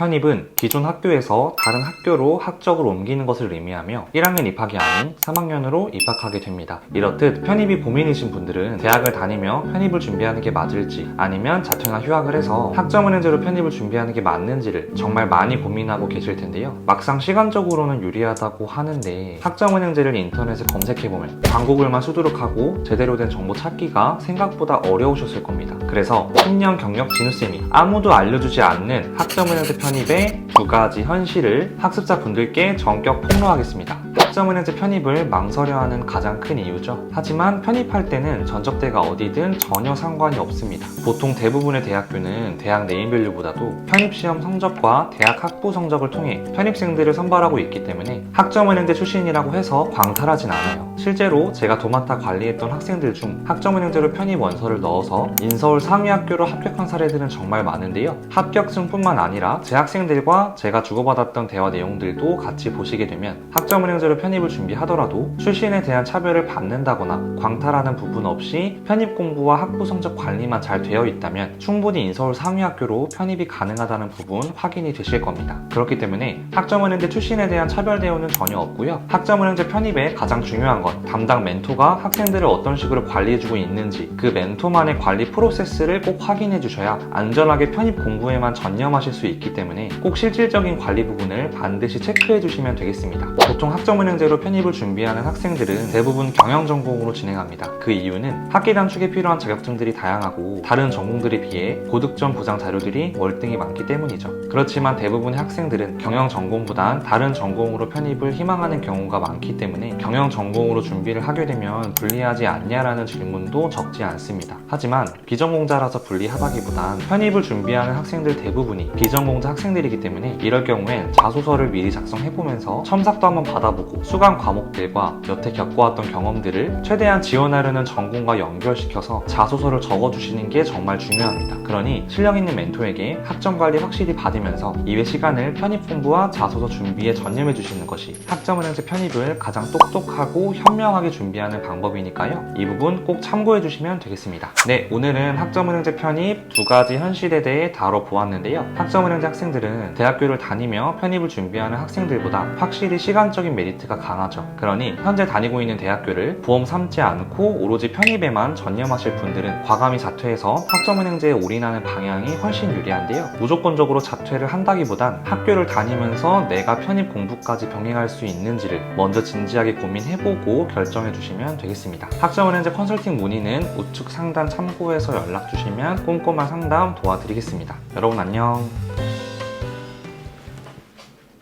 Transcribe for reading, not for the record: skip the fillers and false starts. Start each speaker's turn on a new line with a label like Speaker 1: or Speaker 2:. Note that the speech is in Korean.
Speaker 1: 편입은 기존 학교에서 다른 학교로 학적을 옮기는 것을 의미하며 1학년 입학이 아닌 3학년으로 입학하게 됩니다. 이렇듯 편입이 고민이신 분들은 대학을 다니며 편입을 준비하는 게 맞을지 아니면 자퇴나 휴학을 해서 학점은행제로 편입을 준비하는 게 맞는지를 정말 많이 고민하고 계실 텐데요. 막상 시간적으로는 유리하다고 하는데 학점은행제를 인터넷에 검색해보면 광고글만 수두룩하고 제대로 된 정보 찾기가 생각보다 어려우셨을 겁니다. 그래서 10년 경력 진우쌤이 아무도 알려주지 않는 학점은행제 편입의 2가지 현실을 학습자분들께 전격 폭로하겠습니다. 학점은행제 편입을 망설여하는 가장 큰 이유죠. 하지만 편입할 때는 전적대가 어디든 전혀 상관이 없습니다. 보통 대부분의 대학교는 대학 네임밸류보다도 편입시험 성적과 대학 학부 성적을 통해 편입생들을 선발하고 있기 때문에 학점은행제 출신이라고 해서 광탈하진 않아요. 실제로 제가 도맡아 관리했던 학생들 중 학점은행제로 편입 원서를 넣어서 인서울 상위 학교로 합격한 사례들은 정말 많은데요. 합격증뿐만 아니라 제 학생들과 제가 주고받았던 대화 내용들도 같이 보시게 되면 학점은행제로 편입을 준비하더라도 출신에 대한 차별을 받는다거나 광탈하는 부분 없이 편입 공부와 학부 성적 관리만 잘 되어 있다면 충분히 인서울 상위 학교로 편입이 가능하다는 부분 확인이 되실 겁니다. 그렇기 때문에 학점은행제 출신에 대한 차별 대우는 전혀 없고요. 학점은행제 편입의 가장 중요한 건 담당 멘토가 학생들을 어떤 식으로 관리해주고 있는지 그 멘토만의 관리 프로세스를 꼭 확인해 주셔야 안전하게 편입 공부에만 전념하실 수 있기 때문에 꼭 실질적인 관리 부분을 반드시 체크해 주시면 되겠습니다. 보통 학점은행제로 편입을 준비하는 학생들은 대부분 경영전공으로 진행합니다. 그 이유는 학기 단축에 필요한 자격증들이 다양하고 다른 전공들에 비해 고득점 보장 자료들이 월등히 많기 때문이죠. 그렇지만 대부분의 학생들은 경영전공보단 다른 전공으로 편입을 희망하는 경우가 많기 때문에 경영전공으로 준비를 하게 되면 불리하지 않냐라는 질문도 적지 않습니다. 하지만 비전공자라서 불리하다기보단 편입을 준비하는 학생들 대부분이 비전공자 학생들이기 때문에 이럴 경우엔 자소서를 미리 작성해보면서 첨삭도 한번 받아보고 수강 과목들과 여태 겪어왔던 경험들을 최대한 지원하려는 전공과 연결시켜서 자소서를 적어주시는 게 정말 중요합니다. 그러니 실력 있는 멘토에게 학점 관리 확실히 받으면서 이외 시간을 편입 공부와 자소서 준비에 전념해 주시는 것이 학점은행제 편입을 가장 똑똑하고 현명하게 준비하는 방법이니까요. 이 부분 꼭 참고해 주시면 되겠습니다. 네, 오늘은 학점은행제 편입 2가지 현실에 대해 다뤄보았는데요. 학점은행제 학생들은 대학교를 다니며 편입을 준비하는 학생들보다 확실히 시간적인 메리트가 강하죠. 그러니 현재 다니고 있는 대학교를 보험 삼지 않고 오로지 편입에만 전념하실 분들은 과감히 자퇴해서 학점은행제에 올인하는 방향이 훨씬 유리한데요. 무조건적으로 자퇴를 한다기보단 학교를 다니면서 내가 편입 공부까지 병행할 수 있는지를 먼저 진지하게 고민해보고 결정해 주시면 되겠습니다. 학점은행제 컨설팅 문의는 우측 상단 참고해서 연락 주시면 꼼꼼한 상담 도와드리겠습니다. 여러분 안녕.